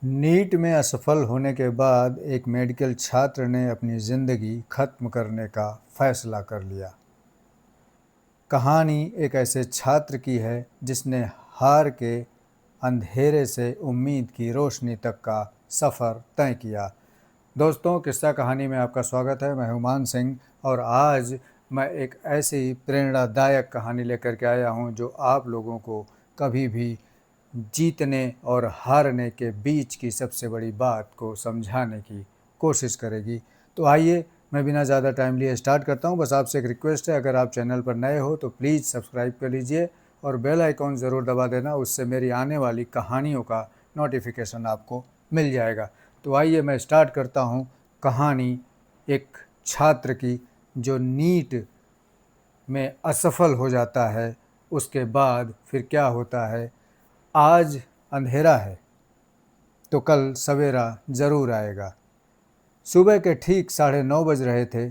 NEET में असफल होने के बाद एक मेडिकल छात्र ने अपनी ज़िंदगी ख़त्म करने का फ़ैसला कर लिया। कहानी एक ऐसे छात्र की है जिसने हार के अंधेरे से उम्मीद की रोशनी तक का सफ़र तय किया। दोस्तों, किस्सा कहानी में आपका स्वागत है। मैं हुमान सिंह और आज मैं एक ऐसी प्रेरणादायक कहानी लेकर के आया हूं जो आप लोगों को कभी भी जीतने और हारने के बीच की सबसे बड़ी बात को समझाने की कोशिश करेगी। तो आइए, मैं बिना ज़्यादा टाइम लिए स्टार्ट करता हूं। बस आपसे एक रिक्वेस्ट है, अगर आप चैनल पर नए हो तो प्लीज़ सब्सक्राइब कर लीजिए और बेल आइकॉन ज़रूर दबा देना, उससे मेरी आने वाली कहानियों का नोटिफिकेशन आपको मिल जाएगा। तो आइए मैं स्टार्ट करता हूं कहानी एक छात्र की जो नीट में असफल हो जाता है। उसके बाद फिर क्या होता है? आज अंधेरा है तो कल सवेरा ज़रूर आएगा। सुबह के ठीक 9:30 बज रहे थे।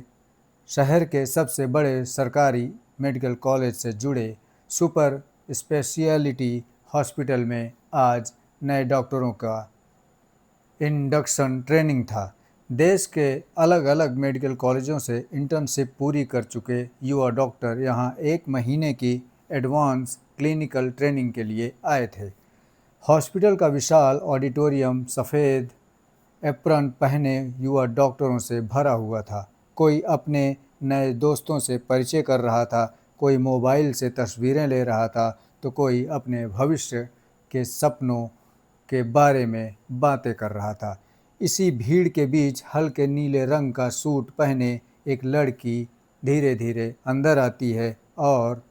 शहर के सबसे बड़े सरकारी मेडिकल कॉलेज से जुड़े सुपर स्पेशलिटी हॉस्पिटल में आज नए डॉक्टरों का इंडक्शन ट्रेनिंग था। देश के अलग अलग मेडिकल कॉलेजों से इंटर्नशिप पूरी कर चुके युवा डॉक्टर यहां 1 महीने की एडवांस क्लिनिकल ट्रेनिंग के लिए आए थे। हॉस्पिटल का विशाल ऑडिटोरियम सफ़ेद एप्रन पहने युवा डॉक्टरों से भरा हुआ था। कोई अपने नए दोस्तों से परिचय कर रहा था, कोई मोबाइल से तस्वीरें ले रहा था, तो कोई अपने भविष्य के सपनों के बारे में बातें कर रहा था। इसी भीड़ के बीच हल्के नीले रंग का सूट पहने एक लड़की धीरे धीरे अंदर आती है और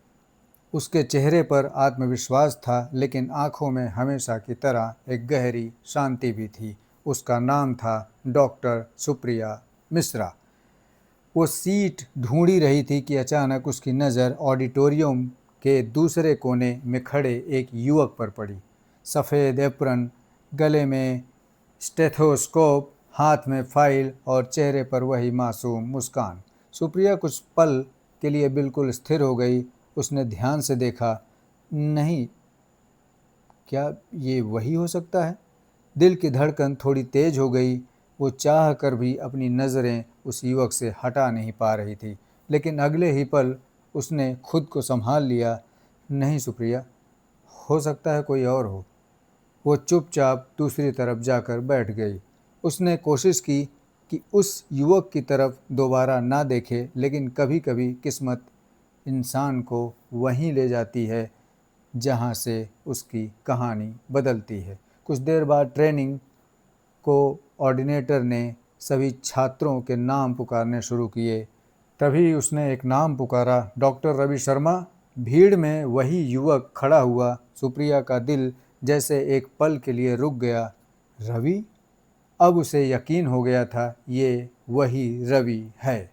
उसके चेहरे पर आत्मविश्वास था, लेकिन आंखों में हमेशा की तरह एक गहरी शांति भी थी। उसका नाम था डॉक्टर सुप्रिया मिश्रा। वो सीट ढूंढी रही थी कि अचानक उसकी नज़र ऑडिटोरियम के दूसरे कोने में खड़े एक युवक पर पड़ी। सफ़ेद एप्रन, गले में स्टेथोस्कोप, हाथ में फाइल और चेहरे पर वही मासूम मुस्कान। सुप्रिया कुछ पल के लिए बिल्कुल स्थिर हो गई। उसने ध्यान से देखा। नहीं, क्या ये वही हो सकता है? दिल की धड़कन थोड़ी तेज हो गई। वो चाह कर भी अपनी नज़रें उस युवक से हटा नहीं पा रही थी, लेकिन अगले ही पल उसने खुद को संभाल लिया। नहीं सुप्रिया, हो सकता है कोई और हो। वो चुपचाप दूसरी तरफ जाकर बैठ गई। उसने कोशिश की कि उस युवक की तरफ दोबारा ना देखे, लेकिन कभी कभी किस्मत इंसान को वहीं ले जाती है जहाँ से उसकी कहानी बदलती है। कुछ देर बाद ट्रेनिंग कोऑर्डिनेटर ने सभी छात्रों के नाम पुकारने शुरू किए। तभी उसने एक नाम पुकारा, डॉक्टर रवि शर्मा। भीड़ में वही युवक खड़ा हुआ। सुप्रिया का दिल जैसे एक पल के लिए रुक गया। रवि? अब उसे यकीन हो गया था, ये वही रवि है।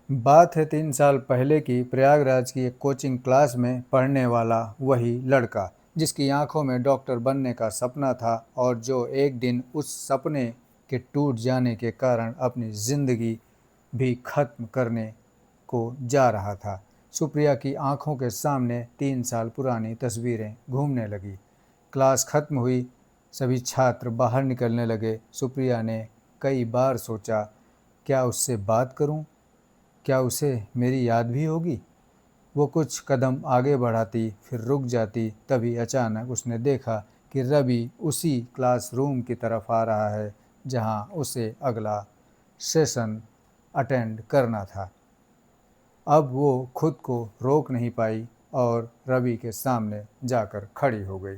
बात है 3 साल पहले की। प्रयागराज की एक कोचिंग क्लास में पढ़ने वाला वही लड़का जिसकी आंखों में डॉक्टर बनने का सपना था और जो एक दिन उस सपने के टूट जाने के कारण अपनी ज़िंदगी भी खत्म करने को जा रहा था। सुप्रिया की आंखों के सामने 3 साल पुरानी तस्वीरें घूमने लगी। क्लास खत्म हुई, सभी छात्र बाहर निकलने लगे। सुप्रिया ने कई बार सोचा, क्या उससे बात करूं? क्या उसे मेरी याद भी होगी? वो कुछ कदम आगे बढ़ाती, फिर रुक जाती। तभी अचानक उसने देखा कि रवि उसी क्लासरूम की तरफ आ रहा है जहां उसे अगला सेशन अटेंड करना था। अब वो खुद को रोक नहीं पाई और रवि के सामने जाकर खड़ी हो गई।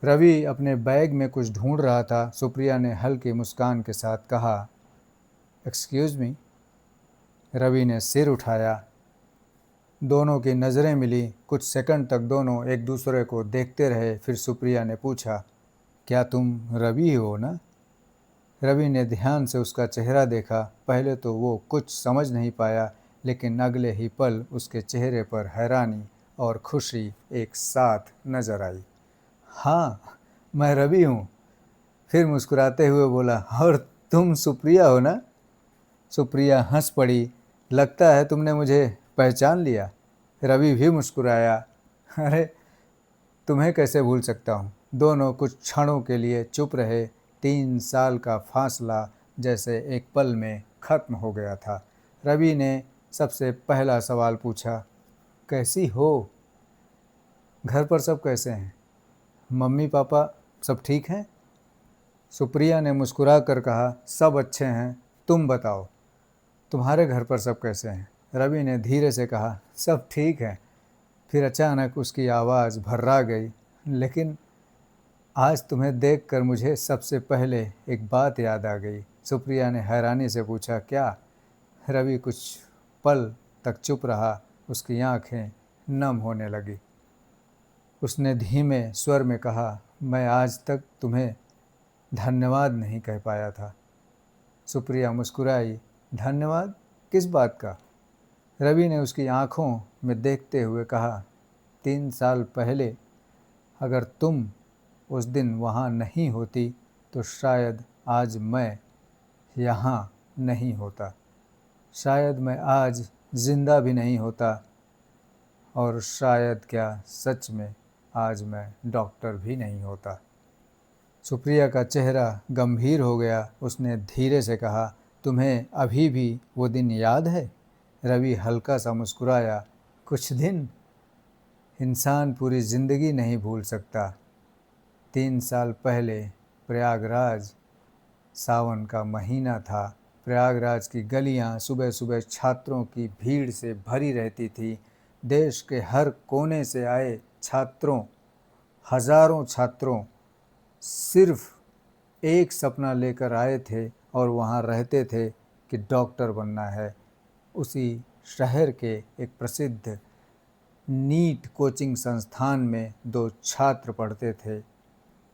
रवि अपने बैग में कुछ ढूंढ रहा था। सुप्रिया ने हल्की मुस्कान के साथ कहा, एक्सक्यूज़ मी। रवि ने सिर उठाया। दोनों की नज़रें मिली। कुछ सेकंड तक दोनों एक दूसरे को देखते रहे। फिर सुप्रिया ने पूछा, क्या तुम रवि हो ना? रवि ने ध्यान से उसका चेहरा देखा। पहले तो वो कुछ समझ नहीं पाया, लेकिन अगले ही पल उसके चेहरे पर हैरानी और खुशी एक साथ नजर आई। हाँ, मैं रवि हूँ। फिर मुस्कुराते हुए बोला, और तुम सुप्रिया हो ना? सुप्रिया हंस पड़ी। लगता है तुमने मुझे पहचान लिया। रवि भी मुस्कुराया। अरे, तुम्हें कैसे भूल सकता हूँ। दोनों कुछ क्षणों के लिए चुप रहे। 3 साल का फासला जैसे एक पल में खत्म हो गया था। रवि ने सबसे पहला सवाल पूछा, कैसी हो? घर पर सब कैसे हैं? मम्मी पापा सब ठीक हैं? सुप्रिया ने मुस्कुरा कर कहा, सब अच्छे हैं, तुम बताओ, तुम्हारे घर पर सब कैसे हैं? रवि ने धीरे से कहा, सब ठीक है। फिर अचानक उसकी आवाज़ भर्रा गई, लेकिन आज तुम्हें देखकर मुझे सबसे पहले एक बात याद आ गई। सुप्रिया ने हैरानी से पूछा, क्या? रवि कुछ पल तक चुप रहा, उसकी आंखें नम होने लगी। उसने धीमे स्वर में कहा, मैं आज तक तुम्हें धन्यवाद नहीं कह पाया था। सुप्रिया मुस्कुराई, धन्यवाद? किस बात का? रवि ने उसकी आंखों में देखते हुए कहा, 3 साल पहले अगर तुम उस दिन वहाँ नहीं होती तो शायद आज मैं यहाँ नहीं होता, शायद मैं आज ज़िंदा भी नहीं होता, और शायद क्या सच में आज मैं डॉक्टर भी नहीं होता। सुप्रिया का चेहरा गंभीर हो गया। उसने धीरे से कहा, तुम्हें अभी भी वो दिन याद है? रवि हल्का सा मुस्कुराया, कुछ दिन? इंसान पूरी ज़िंदगी नहीं भूल सकता। 3 साल पहले प्रयागराज, सावन का महीना था। प्रयागराज की गलियां सुबह सुबह छात्रों की भीड़ से भरी रहती थी। देश के हर कोने से आए छात्रों, हजारों छात्रों सिर्फ एक सपना लेकर आए थे और वहाँ रहते थे कि डॉक्टर बनना है। उसी शहर के एक प्रसिद्ध नीट कोचिंग संस्थान में 2 छात्र पढ़ते थे।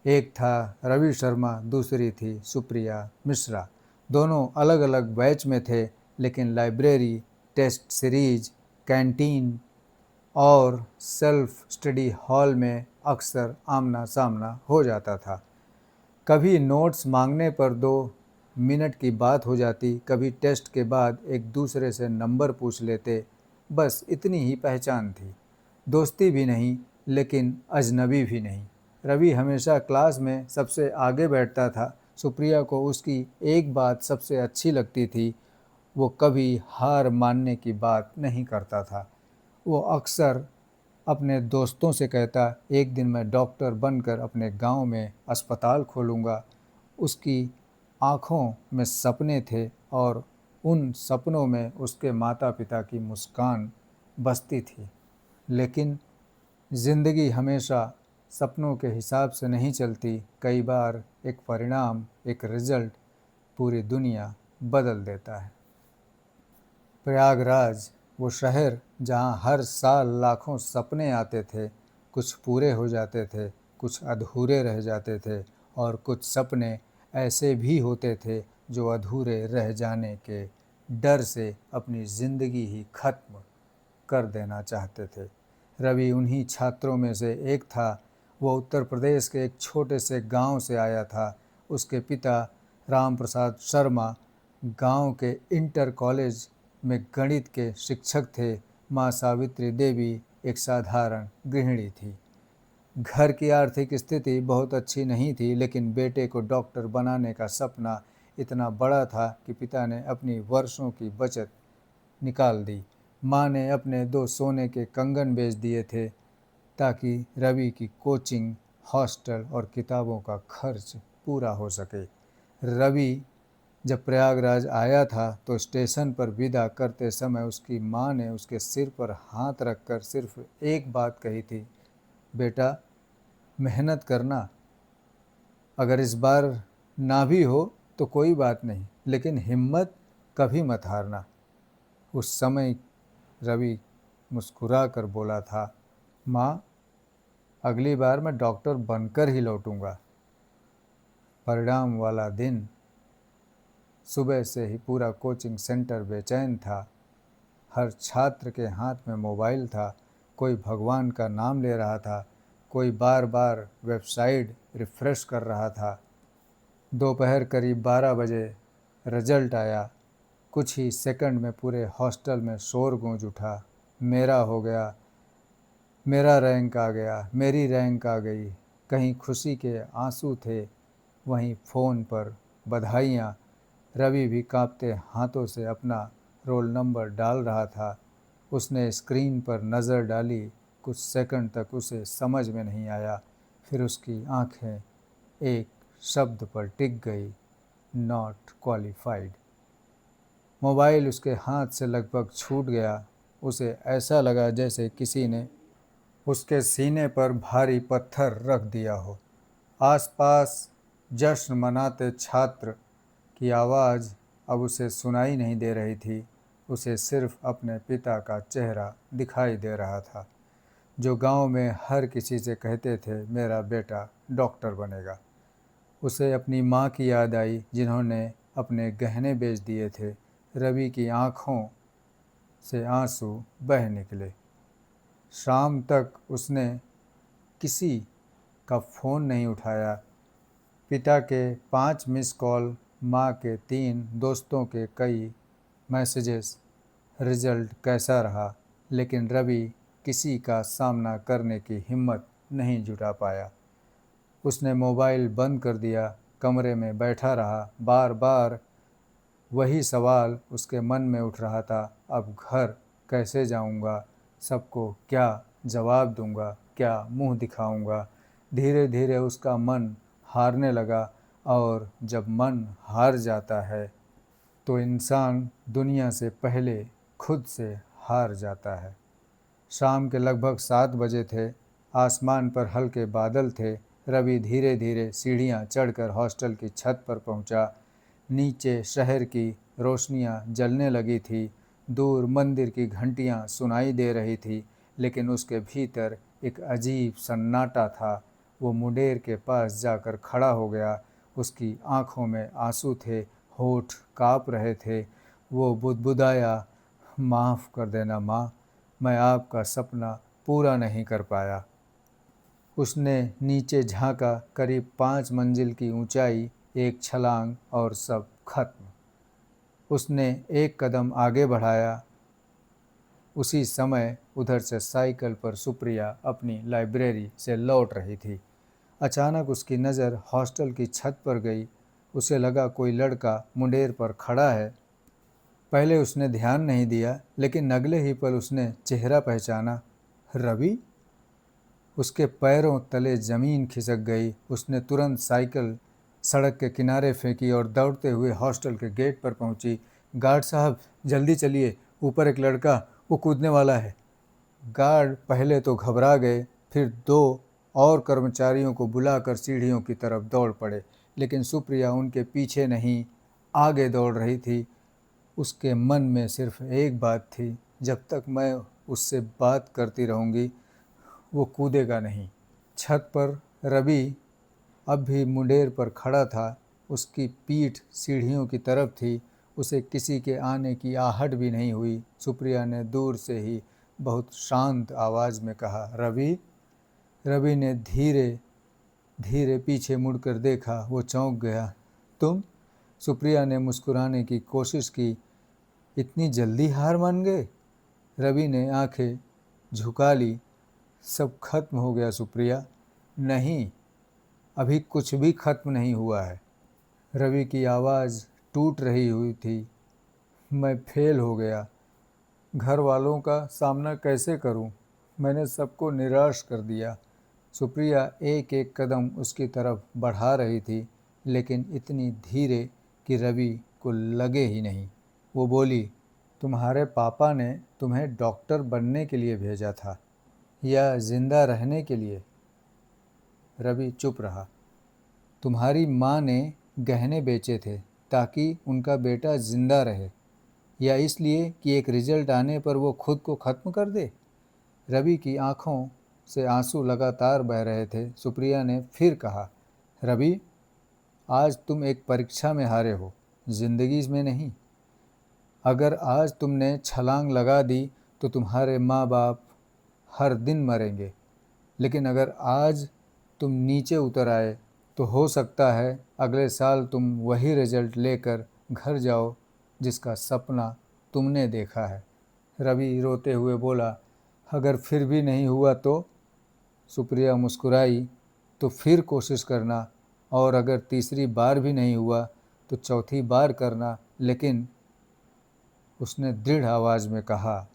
एक था रवि शर्मा, दूसरी थी सुप्रिया मिश्रा। दोनों अलग अलग बैच में थे, लेकिन लाइब्रेरी, टेस्ट सीरीज, कैंटीन और सेल्फ स्टडी हॉल में अक्सर आमना सामना हो जाता था। कभी नोट्स मांगने पर 2 मिनट की बात हो जाती, कभी टेस्ट के बाद एक दूसरे से नंबर पूछ लेते। बस इतनी ही पहचान थी। दोस्ती भी नहीं, लेकिन अजनबी भी नहीं। रवि हमेशा क्लास में सबसे आगे बैठता था। सुप्रिया को उसकी एक बात सबसे अच्छी लगती थी, वो कभी हार मानने की बात नहीं करता था। वो अक्सर अपने दोस्तों से कहता, एक दिन मैं डॉक्टर बनकर अपने गांव में अस्पताल खोलूँगा। उसकी आँखों में सपने थे और उन सपनों में उसके माता पिता की मुस्कान बसती थी। लेकिन ज़िंदगी हमेशा सपनों के हिसाब से नहीं चलती। कई बार एक परिणाम, एक रिज़ल्ट पूरी दुनिया बदल देता है। प्रयागराज, वो शहर जहाँ हर साल लाखों सपने आते थे, कुछ पूरे हो जाते थे, कुछ अधूरे रह जाते थे, और कुछ सपने ऐसे भी होते थे जो अधूरे रह जाने के डर से अपनी ज़िंदगी ही खत्म कर देना चाहते थे। रवि उन्हीं छात्रों में से एक था। वो उत्तर प्रदेश के एक छोटे से गांव से आया था। उसके पिता राम प्रसाद शर्मा गांव के इंटर कॉलेज में गणित के शिक्षक थे। माँ सावित्री देवी एक साधारण गृहिणी थी। घर की आर्थिक स्थिति बहुत अच्छी नहीं थी, लेकिन बेटे को डॉक्टर बनाने का सपना इतना बड़ा था कि पिता ने अपनी वर्षों की बचत निकाल दी। माँ ने अपने 2 सोने के कंगन बेच दिए थे ताकि रवि की कोचिंग, हॉस्टल और किताबों का खर्च पूरा हो सके। रवि जब प्रयागराज आया था तो स्टेशन पर विदा करते समय उसकी माँ ने उसके सिर पर हाथ रखकर सिर्फ एक बात कही थी, बेटा मेहनत करना, अगर इस बार ना भी हो तो कोई बात नहीं, लेकिन हिम्मत कभी मत हारना। उस समय रवि मुस्कुरा कर बोला था, माँ अगली बार मैं डॉक्टर बनकर ही लौटूंगा। परिणाम वाला दिन सुबह से ही पूरा कोचिंग सेंटर बेचैन था। हर छात्र के हाथ में मोबाइल था। कोई भगवान का नाम ले रहा था, कोई बार बार वेबसाइट रिफ़्रेश कर रहा था। दोपहर करीब 12 बजे रिजल्ट आया। कुछ ही सेकंड में पूरे हॉस्टल में शोर गूंज उठा, मेरा हो गया, मेरा रैंक आ गया, मेरी रैंक आ गई। कहीं खुशी के आंसू थे, वहीं फ़ोन पर बधाइयाँ। रवि भी कांपते हाथों से अपना रोल नंबर डाल रहा था। उसने स्क्रीन पर नज़र डाली। कुछ सेकंड तक उसे समझ में नहीं आया। फिर उसकी आंखें एक शब्द पर टिक गई, नॉट क्वालिफाइड। मोबाइल उसके हाथ से लगभग छूट गया। उसे ऐसा लगा जैसे किसी ने उसके सीने पर भारी पत्थर रख दिया हो। आसपास जश्न मनाते छात्र की आवाज़ अब उसे सुनाई नहीं दे रही थी। उसे सिर्फ अपने पिता का चेहरा दिखाई दे रहा था, जो गांव में हर किसी से कहते थे, मेरा बेटा डॉक्टर बनेगा। उसे अपनी माँ की याद आई, जिन्होंने अपने गहने बेच दिए थे। रवि की आँखों से आंसू बह निकले। शाम तक उसने किसी का फ़ोन नहीं उठाया। पिता के 5 मिस कॉल, माँ के 3, दोस्तों के कई मैसेजेस। रिजल्ट कैसा रहा? लेकिन रवि किसी का सामना करने की हिम्मत नहीं जुटा पाया। उसने मोबाइल बंद कर दिया, कमरे में बैठा रहा। बार बार वही सवाल उसके मन में उठ रहा था, अब घर कैसे जाऊंगा? सबको क्या जवाब दूंगा? क्या मुंह दिखाऊंगा? धीरे धीरे उसका मन हारने लगा, और जब मन हार जाता है तो इंसान दुनिया से पहले खुद से हार जाता है। शाम के लगभग 7 बजे थे। आसमान पर हल्के बादल थे। रवि धीरे धीरे सीढ़ियाँ चढ़कर हॉस्टल की छत पर पहुँचा। नीचे शहर की रोशनियाँ जलने लगी थी। दूर मंदिर की घंटियाँ सुनाई दे रही थी, लेकिन उसके भीतर एक अजीब सन्नाटा था। वो मुंडेर के पास जाकर खड़ा हो गया। उसकी आंखों में आंसू थे, होठ काँप रहे थे। वो बुदबुदाया, माफ़ कर देना माँ, मैं आपका सपना पूरा नहीं कर पाया। उसने नीचे झांका। करीब 5 मंजिल की ऊंचाई, एक छलांग और सब खत्म। उसने एक कदम आगे बढ़ाया। उसी समय उधर से साइकिल पर सुप्रिया अपनी लाइब्रेरी से लौट रही थी। अचानक उसकी नज़र हॉस्टल की छत पर गई। उसे लगा कोई लड़का मुंडेर पर खड़ा है। पहले उसने ध्यान नहीं दिया, लेकिन अगले ही पल उसने चेहरा पहचाना। रवि! उसके पैरों तले ज़मीन खिसक गई। उसने तुरंत साइकिल सड़क के किनारे फेंकी और दौड़ते हुए हॉस्टल के गेट पर पहुंची। गार्ड साहब, जल्दी चलिए, ऊपर एक लड़का, वो कूदने वाला है। गार्ड पहले तो घबरा गए, फिर 2 और कर्मचारियों को बुलाकर सीढ़ियों की तरफ दौड़ पड़े, लेकिन सुप्रिया उनके पीछे नहीं, आगे दौड़ रही थी। उसके मन में सिर्फ एक बात थी, जब तक मैं उससे बात करती रहूँगी, वो कूदेगा नहीं। छत पर रवि अब भी मुंडेर पर खड़ा था। उसकी पीठ सीढ़ियों की तरफ थी। उसे किसी के आने की आहट भी नहीं हुई। सुप्रिया ने दूर से ही बहुत शांत आवाज़ में कहा, रवि। रवि ने धीरे धीरे पीछे मुड़कर देखा। वो चौंक गया। तुम? सुप्रिया ने मुस्कुराने की कोशिश की। इतनी जल्दी हार मान गए? रवि ने आंखें झुका ली। सब खत्म हो गया सुप्रिया। नहीं, अभी कुछ भी खत्म नहीं हुआ है। रवि की आवाज़ टूट रही हुई थी। मैं फेल हो गया। घर वालों का सामना कैसे करूं? मैंने सबको निराश कर दिया। सुप्रिया एक एक कदम उसकी तरफ बढ़ा रही थी, लेकिन इतनी धीरे कि रवि को लगे ही नहीं। वो बोली, तुम्हारे पापा ने तुम्हें डॉक्टर बनने के लिए भेजा था या जिंदा रहने के लिए? रवि चुप रहा। तुम्हारी माँ ने गहने बेचे थे ताकि उनका बेटा जिंदा रहे, या इसलिए कि एक रिजल्ट आने पर वो खुद को ख़त्म कर दे? रवि की आंखों से आंसू लगातार बह रहे थे। सुप्रिया ने फिर कहा, रवि, आज तुम एक परीक्षा में हारे हो, जिंदगी में नहीं। अगर आज तुमने छलांग लगा दी तो तुम्हारे माँ बाप हर दिन मरेंगे, लेकिन अगर आज तुम नीचे उतर आए तो हो सकता है अगले साल तुम वही रिजल्ट लेकर घर जाओ जिसका सपना तुमने देखा है। रवि रोते हुए बोला, अगर फिर भी नहीं हुआ तो? सुप्रिया मुस्कुराई, तो फिर कोशिश करना, और अगर तीसरी बार भी नहीं हुआ तो चौथी बार करना। लेकिन उसने दृढ़ आवाज़ में कहा,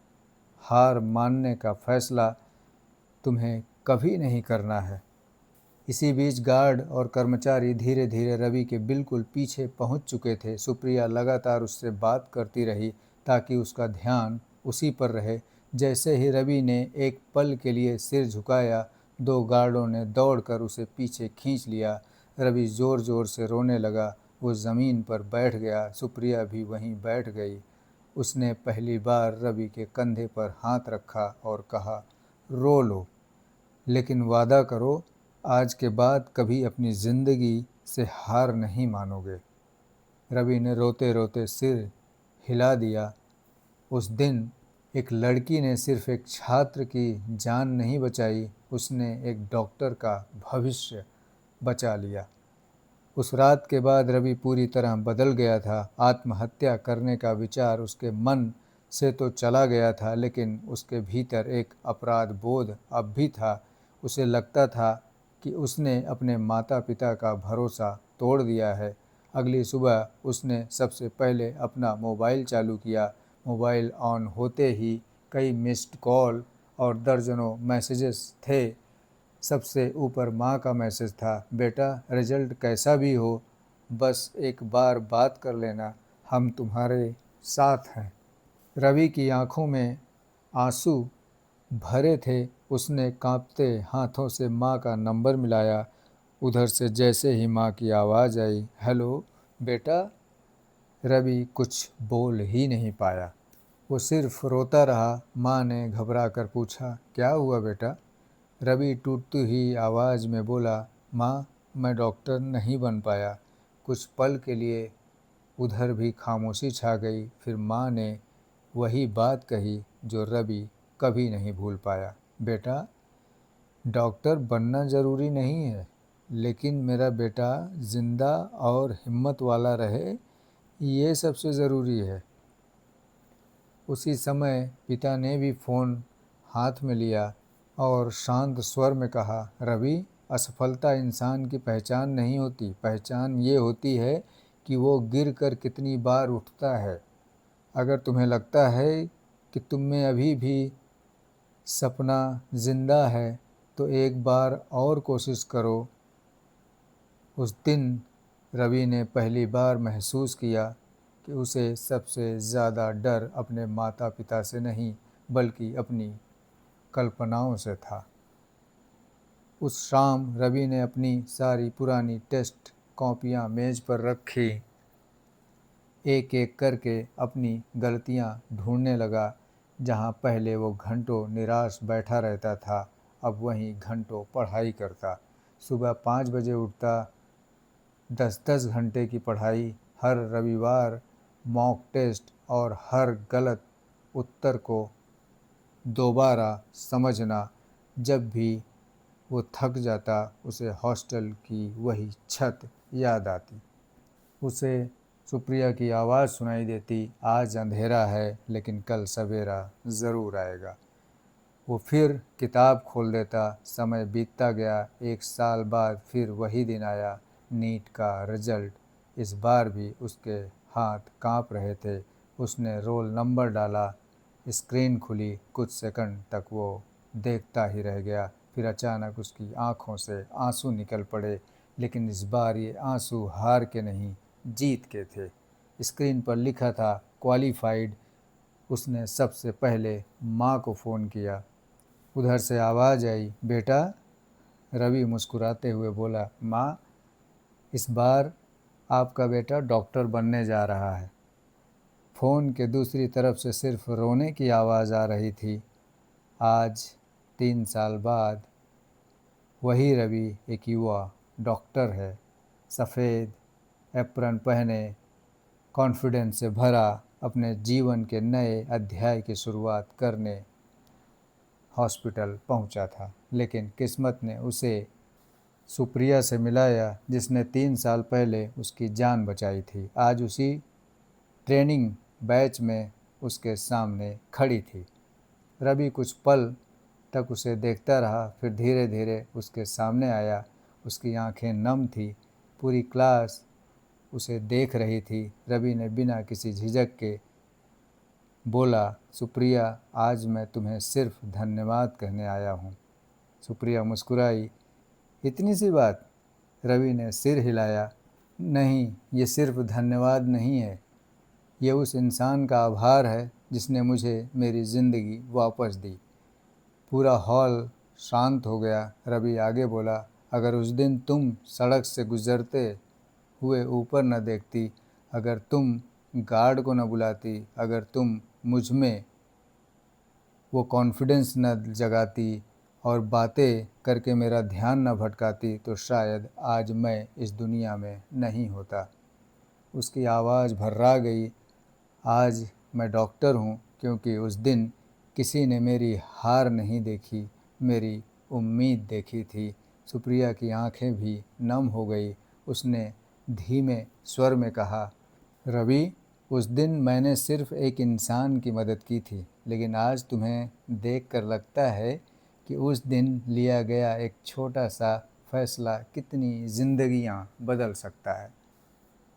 हार मानने का फैसला तुम्हें कभी नहीं करना है। इसी बीच गार्ड और कर्मचारी धीरे धीरे रवि के बिल्कुल पीछे पहुंच चुके थे। सुप्रिया लगातार उससे बात करती रही ताकि उसका ध्यान उसी पर रहे। जैसे ही रवि ने एक पल के लिए सिर झुकाया, दो गार्डों ने दौड़कर उसे पीछे खींच लिया। रवि ज़ोर ज़ोर से रोने लगा। वो ज़मीन पर बैठ गया। सुप्रिया भी वहीं बैठ गई। उसने पहली बार रवि के कंधे पर हाथ रखा और कहा, रो लो, लेकिन वादा करो आज के बाद कभी अपनी ज़िंदगी से हार नहीं मानोगे। रवि ने रोते रोते सिर हिला दिया। उस दिन एक लड़की ने सिर्फ एक छात्र की जान नहीं बचाई, उसने एक डॉक्टर का भविष्य बचा लिया। उस रात के बाद रवि पूरी तरह बदल गया था। आत्महत्या करने का विचार उसके मन से तो चला गया था, लेकिन उसके भीतर एक अपराध बोध अब भी था। उसे लगता था कि उसने अपने माता पिता का भरोसा तोड़ दिया है। अगली सुबह उसने सबसे पहले अपना मोबाइल चालू किया। मोबाइल ऑन होते ही कई मिस्ड कॉल और दर्जनों मैसेजेस थे। सबसे ऊपर माँ का मैसेज था, बेटा रिजल्ट कैसा भी हो, बस एक बार बात कर लेना, हम तुम्हारे साथ हैं। रवि की आंखों में आंसू भरे थे। उसने कांपते हाथों से माँ का नंबर मिलाया। उधर से जैसे ही माँ की आवाज़ आई, हेलो बेटा, रवि कुछ बोल ही नहीं पाया। वो सिर्फ रोता रहा। माँ ने घबरा कर पूछा, क्या हुआ बेटा? रवि टूटती हुई आवाज़ में बोला, माँ, मैं डॉक्टर नहीं बन पाया। कुछ पल के लिए उधर भी खामोशी छा गई। फिर माँ ने वही बात कही जो रवि कभी नहीं भूल पाया, बेटा, डॉक्टर बनना ज़रूरी नहीं है, लेकिन मेरा बेटा ज़िंदा और हिम्मत वाला रहे, ये सबसे ज़रूरी है। उसी समय पिता ने भी फ़ोन हाथ में लिया और शांत स्वर में कहा, रवि, असफलता इंसान की पहचान नहीं होती। पहचान ये होती है कि वो गिर कर कितनी बार उठता है। अगर तुम्हें लगता है कि तुम में अभी भी सपना ज़िंदा है तो एक बार और कोशिश करो। उस दिन रवि ने पहली बार महसूस किया कि उसे सबसे ज़्यादा डर अपने माता पिता से नहीं, बल्कि अपनी कल्पनाओं से था। उस शाम रवि ने अपनी सारी पुरानी टेस्ट कॉपियाँ मेज़ पर रखी। एक एक करके अपनी गलतियाँ ढूंढने लगा। जहाँ पहले वो घंटों निराश बैठा रहता था, अब वहीं घंटों पढ़ाई करता। सुबह 5 बजे उठता, 10-10 घंटे की पढ़ाई, हर रविवार मॉक टेस्ट और हर गलत उत्तर को दोबारा समझना। जब भी वो थक जाता, उसे हॉस्टल की वही छत याद आती। उसे सुप्रिया की आवाज़ सुनाई देती, आज अंधेरा है लेकिन कल सवेरा ज़रूर आएगा। वो फिर किताब खोल देता। समय बीतता गया। 1 साल बाद फिर वही दिन आया, नीट का रिजल्ट। इस बार भी उसके हाथ कांप रहे थे। उसने रोल नंबर डाला, स्क्रीन खुली। कुछ सेकंड तक वो देखता ही रह गया। फिर अचानक उसकी आंखों से आंसू निकल पड़े, लेकिन इस बार ये आंसू हार के नहीं, जीत के थे। स्क्रीन पर लिखा था, क्वालिफाइड। उसने सबसे पहले माँ को फ़ोन किया। उधर से आवाज़ आई, बेटा। रवि मुस्कुराते हुए बोला, माँ, इस बार आपका बेटा डॉक्टर बनने जा रहा है। फ़ोन के दूसरी तरफ से सिर्फ रोने की आवाज़ आ रही थी। आज 3 साल बाद वही रवि एक युवा डॉक्टर है, सफ़ेद एप्रन पहने, कॉन्फिडेंस से भरा, अपने जीवन के नए अध्याय की शुरुआत करने हॉस्पिटल पहुंचा था। लेकिन किस्मत ने उसे सुप्रिया से मिलाया, जिसने 3 साल पहले उसकी जान बचाई थी। आज उसी ट्रेनिंग बैच में उसके सामने खड़ी थी। रवि कुछ पल तक उसे देखता रहा, फिर धीरे धीरे उसके सामने आया। उसकी आंखें नम थी, पूरी क्लास उसे देख रही थी। रवि ने बिना किसी झिझक के बोला, सुप्रिया, आज मैं तुम्हें सिर्फ धन्यवाद कहने आया हूँ। सुप्रिया मुस्कुराई, इतनी सी बात? रवि ने सिर हिलाया, नहीं, ये सिर्फ धन्यवाद नहीं है, ये उस इंसान का आभार है जिसने मुझे मेरी ज़िंदगी वापस दी। पूरा हॉल शांत हो गया। रवि आगे बोला, अगर उस दिन तुम सड़क से गुजरते हुए ऊपर न देखती, अगर तुम गार्ड को न बुलाती, अगर तुम मुझ में वो कॉन्फिडेंस न जगाती और बातें करके मेरा ध्यान न भटकाती, तो शायद आज मैं इस दुनिया में नहीं होता। उसकी आवाज़ भर्रा गई, आज मैं डॉक्टर हूँ क्योंकि उस दिन किसी ने मेरी हार नहीं देखी, मेरी उम्मीद देखी थी। सुप्रिया की आंखें भी नम हो गई। उसने धीमे स्वर में कहा, रवि, उस दिन मैंने सिर्फ एक इंसान की मदद की थी, लेकिन आज तुम्हें देखकर लगता है कि उस दिन लिया गया एक छोटा सा फैसला कितनी ज़िंदगियां बदल सकता है।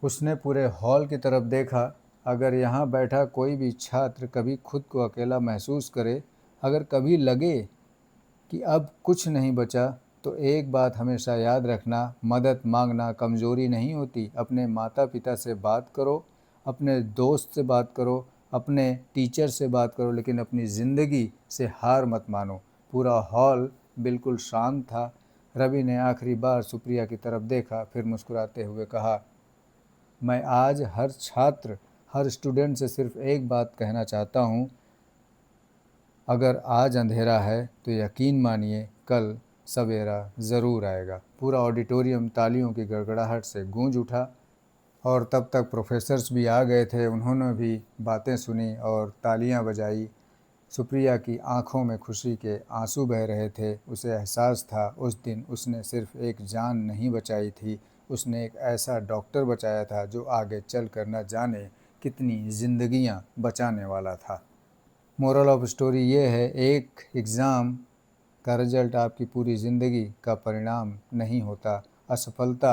उसने पूरे हॉल की तरफ देखा। अगर यहाँ बैठा कोई भी छात्र कभी खुद को अकेला महसूस करे, अगर कभी लगे कि अब कुछ नहीं बचा, तो एक बात हमेशा याद रखना, मदद मांगना कमज़ोरी नहीं होती। अपने माता पिता से बात करो, अपने दोस्त से बात करो, अपने टीचर से बात करो, लेकिन अपनी ज़िंदगी से हार मत मानो। पूरा हॉल बिल्कुल शांत था। रवि ने आखिरी बार सुप्रिया की तरफ देखा, फिर मुस्कुराते हुए कहा, मैं आज हर छात्र, हर स्टूडेंट से सिर्फ एक बात कहना चाहता हूँ, अगर आज अंधेरा है तो यकीन मानिए कल सवेरा ज़रूर आएगा। पूरा ऑडिटोरियम तालियों की गड़गड़ाहट से गूंज उठा और तब तक प्रोफेसर्स भी आ गए थे। उन्होंने भी बातें सुनी और तालियां बजाई। सुप्रिया की आंखों में खुशी के आंसू बह रहे थे। उसे एहसास था उस दिन उसने सिर्फ एक जान नहीं बचाई थी, उसने एक ऐसा डॉक्टर बचाया था जो आगे चल कर न जाने कितनी ज़िंदगियां बचाने वाला था। मोरल ऑफ स्टोरी ये है, एक एग्ज़ाम का रिज़ल्ट आपकी पूरी ज़िंदगी का परिणाम नहीं होता। असफलता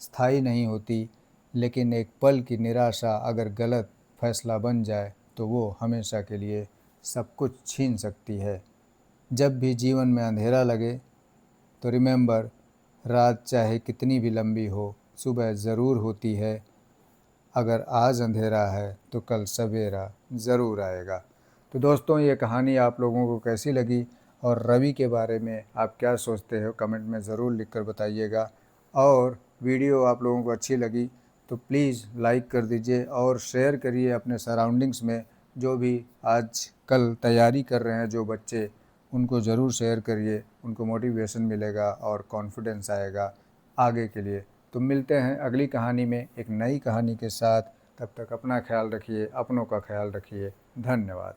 स्थायी नहीं होती, लेकिन एक पल की निराशा अगर गलत फैसला बन जाए तो वो हमेशा के लिए सब कुछ छीन सकती है। जब भी जीवन में अंधेरा लगे तो रिमेंबर, रात चाहे कितनी भी लंबी हो, सुबह ज़रूर होती है। अगर आज अंधेरा है तो कल सवेरा ज़रूर आएगा। तो दोस्तों, ये कहानी आप लोगों को कैसी लगी और रवि के बारे में आप क्या सोचते हो, कमेंट में ज़रूर लिखकर बताइएगा। और वीडियो आप लोगों को अच्छी लगी तो प्लीज़ लाइक कर दीजिए और शेयर करिए अपने सराउंडिंग्स में। जो भी आज कल तैयारी कर रहे हैं जो बच्चे, उनको ज़रूर शेयर करिए, उनको मोटिवेशन मिलेगा और कॉन्फिडेंस आएगा आगे के लिए। तो मिलते हैं अगली कहानी में एक नई कहानी के साथ। तब तक अपना ख्याल रखिए, अपनों का ख्याल रखिए। धन्यवाद।